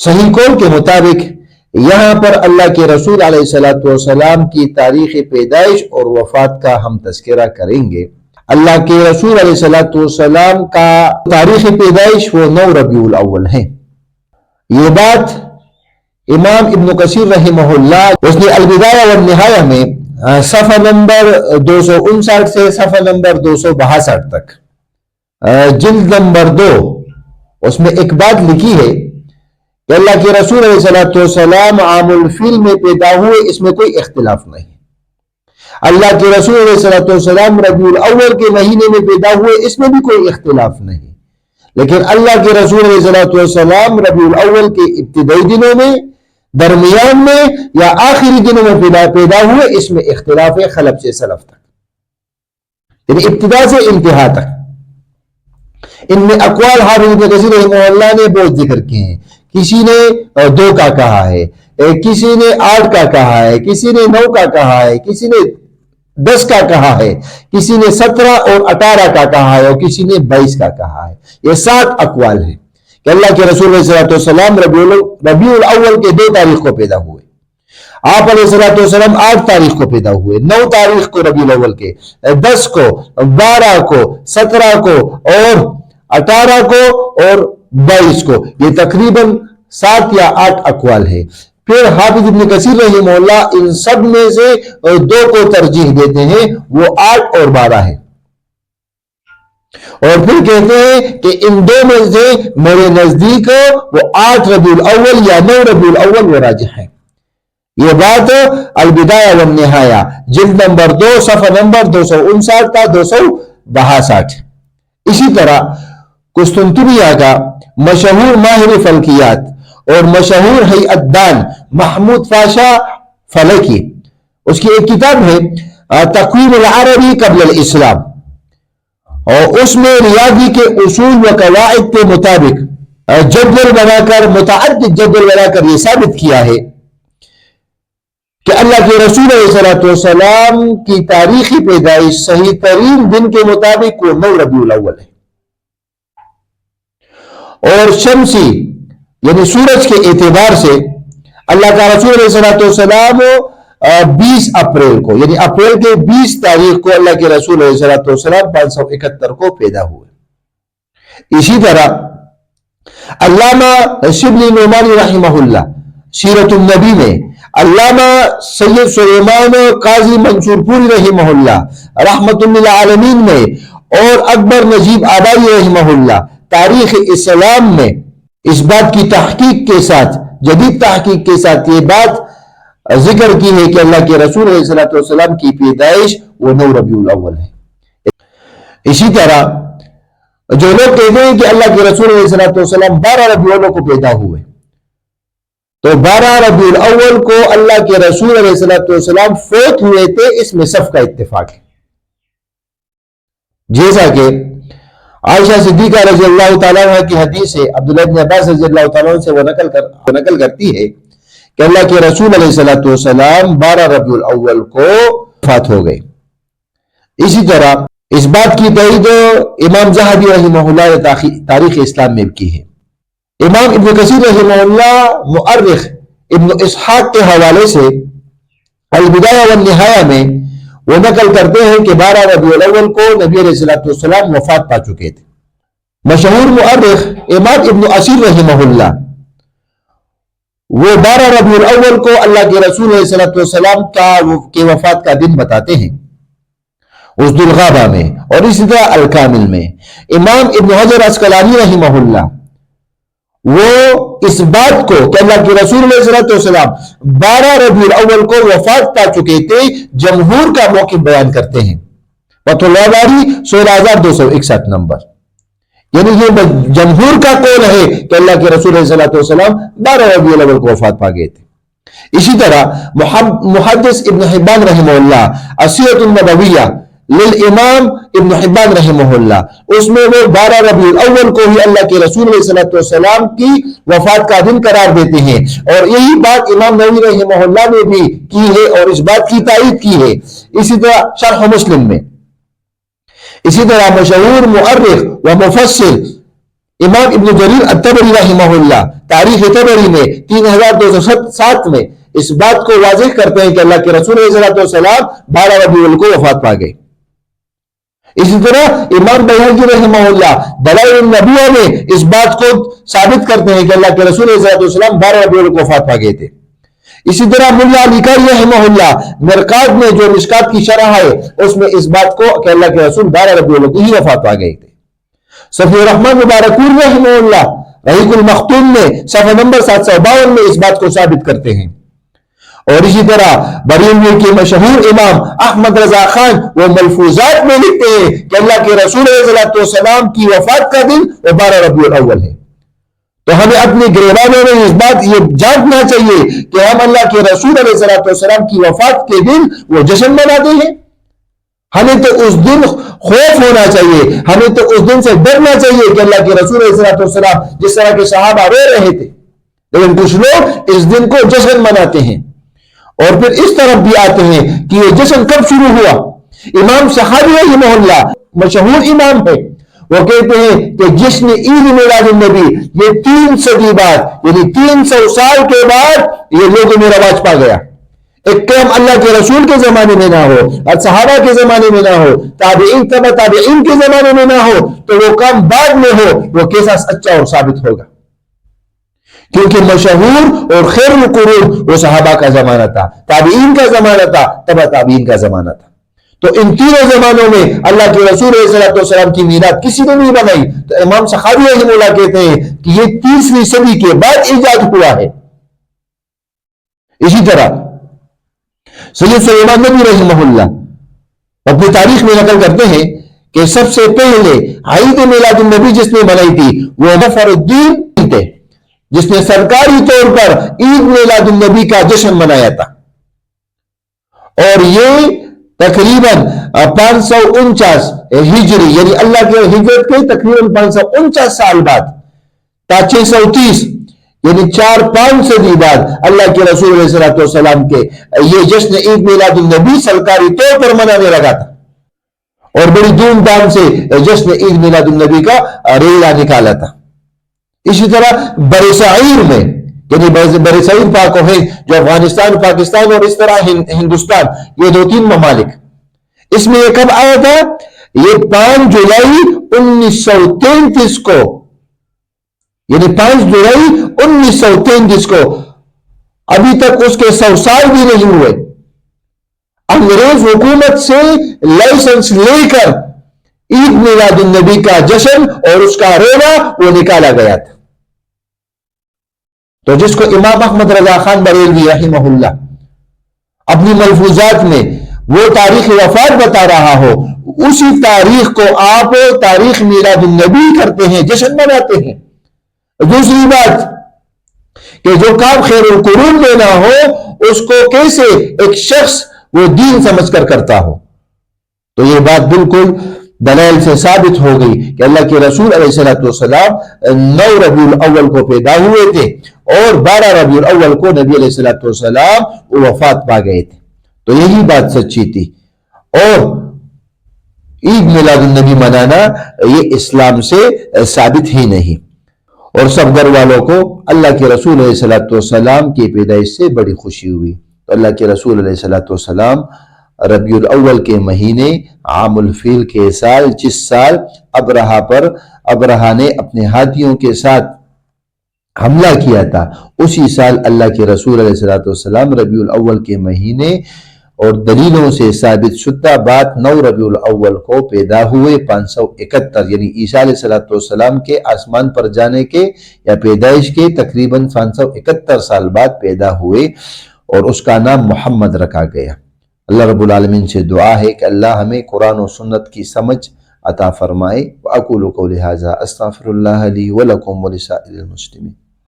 صحیح قول کے مطابق یہاں پر اللہ کے رسول علیہ الصلوۃ والسلام کی تاریخ پیدائش اور وفات کا ہم تذکرہ کریں گے۔ اللہ کے رسول علیہ الصلوۃ والسلام کا تاریخ پیدائش وہ 9 ربیع الاول ہے۔ یہ بات امام ابن کثیر رحمہ اللہ اس نے البدایہ والنہایہ میں صفحہ نمبر 259 سے صفحہ نمبر 262 تک جلد نمبر 2 اس میں ایک بات لکھی ہے کہ اللہ کے رسول علیہ الصلوۃ والسلام عام الفیل میں پیدا ہوئے، اس میں کوئی اختلاف نہیں۔ اللہ کے رسول علیہ الصلوۃ والسلام ربیع الاول کے مہینے میں پیدا ہوئے، اس میں بھی کوئی اختلاف نہیں۔ لیکن اللہ کے رسول علیہ الصلوۃ والسلام ربیع الاول کے ابتدائی دنوں میں، درمیان میں یا آخری دنوں میں پیدا ہوئے، اس میں اختلاف ہے خلف سے سلف تک، یعنی ابتدا سے انتہا تک۔ ان میں اقوال حافظ ابن کثیر رحمہ اللہ نے بہت ذکر کیے ہیں۔ کسی نے 2 کا کہا ہے، کسی نے 8 کا کہا ہے، کسی نے 9 کا کہا ہے، کسی نے 10 کا کہا ہے، کسی نے 17 اور 18 کا کہا ہے، اور کسی نے 22 کا کہا ہے۔ یہ 7 اقوال ہیں کہ اللہ کے رسول علیہ الصلوۃ والسلام ربیع الاول کے 2 تاریخ کو پیدا ہوئے، آپ علیہ الصلوۃ والسلام 8 تاریخ کو پیدا ہوئے، 9 تاریخ کو ربیع الاول کے، 10 کو، 12 کو، 17 کو اور 18 کو اور 22 کو۔ یہ تقریباً 7 یا 8 اقوال ہے۔ پھر حافظ ابن کثیر رحمہ اللہ ان سب میں سے 2 کو ترجیح دیتے ہیں، وہ 8 اور 12 ہے، اور پھر کہتے ہیں کہ ان 2 میں سے میرے نزدیک وہ 8 ربیع الاول یا 9 ربیع الاول وہ راجح ہے۔ یہ بات البدایہ والنہایہ جلد نمبر 2 صفحہ نمبر 259 تا 262۔ اسی طرح قسطنطنیہ کا مشہور ماہر فلکیات اور مشہور ہیئت دان محمود پاشا فلکی، اس کی ایک کتاب ہے تقویم العربی قبل الاسلام، اور اس میں ریاضی کے اصول و قواعد کے مطابق جدول بنا کر، متعدد جدول بنا کر یہ ثابت کیا ہے کہ اللہ کے رسول علیہ الصلوۃ والسلام کی تاریخی پیدائش صحیح ترین دن کے مطابق وہ 9 ربیع الاول ہے، اور شمسی یعنی سورج کے اعتبار سے اللہ کا رسول علیہ الصلوۃ والسلام 20 اپریل کو، یعنی اپریل کے 20 تاریخ کو اللہ کے رسول علیہ الصلوۃ والسلام 571 کو پیدا ہوئے۔ اسی طرح علامہ شبلی نعمانی رحمہ اللہ سیرت النبی میں، علامہ سید سلیمان قاضی منصور پوری رحمہ اللہ رحمت للعالمین میں، اور اکبر نجیب آبادی رحمہ اللہ تاریخ اسلام میں اس بات کی تحقیق کے ساتھ، جدید تحقیق کے ساتھ یہ بات ذکر کی ہے کہ اللہ کے رسول علیہ الصلوۃ والسلام کی پیدائش وہ 9 ربیع الاول ہے۔ اسی طرح جو لوگ کہتے ہیں کہ اللہ کے رسول علیہ الصلوۃ والسلام 12 ربیع الاول کو پیدا ہوئے، تو 12 ربیع الاول کو اللہ کے رسول علیہ الصلوۃ والسلام فوت ہوئے تھے، اس میں سب کا اتفاق ہے۔ جیسا کہ عائشہ صدیقہ رضی اللہ تعالیٰ عنہ کی حدیث ہے، عبداللہ بن عباس رضی اللہ تعالیٰ عنہ سے وہ نقل کرتی ہے کہ اللہ کے رسول علیہ الصلوۃ والسلام 12 ربیع الاول کو وفات ہو گئے۔ اسی طرح اس بات کی تائید امام ذہبی رحمہ اللہ نے تاریخ اسلام میں کی ہے۔ امام ابن کثیر رحمہ اللہ مؤرخ ابن اسحاق کے حوالے سے البدایہ والنہایہ میں وہ نقل کرتے ہیں کہ 12 ربیع الاول کو نبی علیہ الصلوۃ والسلام وفات پا چکے تھے۔ مشہور مؤرخ امام ابن اسیر رحمہ اللہ وہ 12 ربیع الاول کو اللہ کے رسول علیہ الصلوۃ والسلام کی وفات کا دن بتاتے ہیں اس ذوالغابہ میں، اور اسی طرح الکامل میں۔ امام ابن حجر عسقلانی رحمہ اللہ وہ اس بات کو کہ اللہ کے رسول علیہ الصلوۃ والسلام 12 ربیع الاول کو وفات پا چکے تھے، جمہور کا موقف بیان کرتے ہیں، فتح اللہ باری 16261 نمبر، یعنی یہ جمہور کا قول ہے کہ اللہ کے رسول علیہ الصلوۃ والسلام 12 ربیع الاول کو وفات پا گئے تھے۔ اسی طرح محدث ابن حبان رحمہ اللہ السیرۃ النبویہ للامام ابن حبان رحمہ اللہ، اس میں وہ 12 ربیع الاول کو ہی اللہ کے رسول علیہ الصلوۃ والسلام کی وفات کا دن قرار دیتے ہیں، اور یہی بات امام نووی رحمہ اللہ نے بھی کی ہے اور اس بات کی تائید کی ہے۔ اسی طرح شرح مسلم میں، اسی طرح مشہور مؤرخ و مفسر امام ابن جریر الطبری رحمہ اللہ تاریخ طبری میں 3207 میں اس بات کو واضح کرتے ہیں کہ اللہ کے رسول علیہ السلام 12 ربیع الاول کو وفات پا گئے۔ اسی طرح امام بیہقی رحمہ اللہ دلائل النبوہ میں اس بات کو ثابت کرتے ہیں کہ اللہ کے رسول علیہ السلام 12 ربیع الاول کو وفات پا گئے تھے۔ اسی طرح ملا علی قاری رحمہ اللہ مرقات میں جو مشکات کی شرح ہے اس میں اس بات کو کہ اللہ کے رسول 12 ربیع الاول کو ہی وفات پا گئے تھے۔ صفی الرحمن مبارکپور رحمہ اللہ رحیق المختوم میں صفحہ نمبر 752 میں اس بات کو ثابت کرتے ہیں۔ اور اسی طرح بریلوی کے مشہور امام احمد رضا خان وہ ملفوظات میں لکھتے ہیں کہ اللہ کے رسول علیہ السلام کی وفات کا دن وہ 12 ربیع الاول ہے۔ تو ہمیں اپنے گریبانوں میں اس بات یہ جاننا چاہیے کہ ہم اللہ کے رسول علیہ السلام کی وفات کے دن وہ جشن مناتے ہیں۔ ہمیں تو اس دن خوف ہونا چاہیے، ہمیں تو اس دن سے ڈرنا چاہیے کہ اللہ کے رسول علیہ السلام جس طرح کے صحابہ رو رہے تھے، لیکن کچھ لوگ اس دن کو جشن مناتے ہیں۔ اور پھر اس طرف بھی آتے ہیں کہ یہ جشن کب شروع ہوا۔ امام صحابی رحمہ اللہ مشہور امام ہے، وہ کہتے ہیں کہ جس نے عید میلاد النبی یہ 3 صدی بعد یعنی 300 سال کے بعد یہ لوگوں میں رواج پا گیا۔ ایک کام اللہ کے رسول کے زمانے میں نہ ہو اور صحابہ کے زمانے میں نہ ہو، تابعین تبع تابعین کے زمانے میں نہ ہو، تو وہ کام بعد میں ہو وہ کیسا سچا اور ثابت ہوگا؟ کیونکہ مشہور اور خیر القرون وہ صحابہ کا زمانہ تھا، تابعین کا زمانہ تھا، تبع تابعین کا زمانہ تھا۔ تو ان تینوں زمانوں میں اللہ کے رسول علیہ السلام کی میراث کسی نے نہیں بنائی۔ تو امام صحابی رحمہ اللہ کہتے ہیں کہ یہ 30ویں صدی کے بعد ایجاد ہوا ہے۔ اسی طرح سید سلیمان ندوی رحمہ اللہ اپنی تاریخ میں نقل کرتے ہیں کہ سب سے پہلے عید میلاد النبی جس نے بنائی تھی وہ ظفر الدین تھے، جس نے سرکاری طور پر عید میلاد النبی کا جشن منایا تھا۔ اور یہ تقریباً 549 ہجری یعنی اللہ کے ہجرت کے تقریباً 549 سال بعد تا 630 یعنی 4-5 صدی بعد اللہ کے رسول علیہ السلام کے یہ جشن عید میلاد النبی سرکاری طور پر منانے لگا تھا، اور بڑی دھوم دھام سے جشن عید میلاد النبی کا ریلا نکالا تھا۔ اسی طرح برصغیر میں یعنی برصغیر پاک و ہند جو افغانستان، پاکستان اور اس طرح ہندوستان، یہ 2-3 ممالک، اس میں یہ کب آیا تھا؟ یہ 5 جولائی 1933 کو، یعنی 5 جولائی 1933 کو، ابھی تک اس کے 100 سال بھی نہیں ہوئے، انگریز حکومت سے لائسنس لے کر عید میلاد النبی کا جشن اور اس کا ریلا وہ نکالا گیا تھا۔ تو جس کو امام احمد رضا خان بریلوی رحمہ اللہ اپنی ملفوظات میں وہ تاریخ وفات بتا رہا ہو، اسی تاریخ کو آپ تاریخ میلاد النبی کرتے ہیں، جشن مناتے ہیں۔ دوسری بات کہ جو کام خیر القرون میں نہ ہو اس کو کیسے ایک شخص وہ دین سمجھ کر کرتا ہو؟ تو یہ بات بالکل دلائل سے ثابت ہو گئی کہ اللہ کے رسول علیہ السلام 9 ربیع الاول کو پیدا ہوئے تھے اور 12 ربیع الاول کو نبی علیہ السلام وفات پا گئے تھے۔ تو یہی بات سچی تھی، اور عید میلاد النبی منانا یہ اسلام سے ثابت ہی نہیں۔ اور سب گھر والوں کو اللہ کے رسول علیہ السلام کی پیدائش سے بڑی خوشی ہوئی۔ تو اللہ کے رسول علیہ السلام ربیع الاول کے مہینے عام الفیل کے سال، جس سال ابرہا نے اپنے ہاتھیوں کے ساتھ حملہ کیا تھا، اسی سال اللہ کے رسول علیہ السلام ربیع الاول کے مہینے اور دلیلوں سے ثابت شدہ بات 9 ربیع الاول کو پیدا ہوئے 571 یعنی عیسیٰ علیہ السلام کے آسمان پر جانے کے یا پیدائش کے تقریباً 571 سال بعد پیدا ہوئے، اور اس کا نام محمد رکھا گیا۔ اللہ رب العالمین سے دعا ہے کہ اللہ ہمیں قرآن و سنت کی سمجھ عطا فرمائے۔ وَأَقُولُ قَوْلِي هَذَا أَسْتَغْفِرُ اللَّهَ لِي وَلَكُمْ وَلِسَائِرِ الْمُسْلِمِينَ۔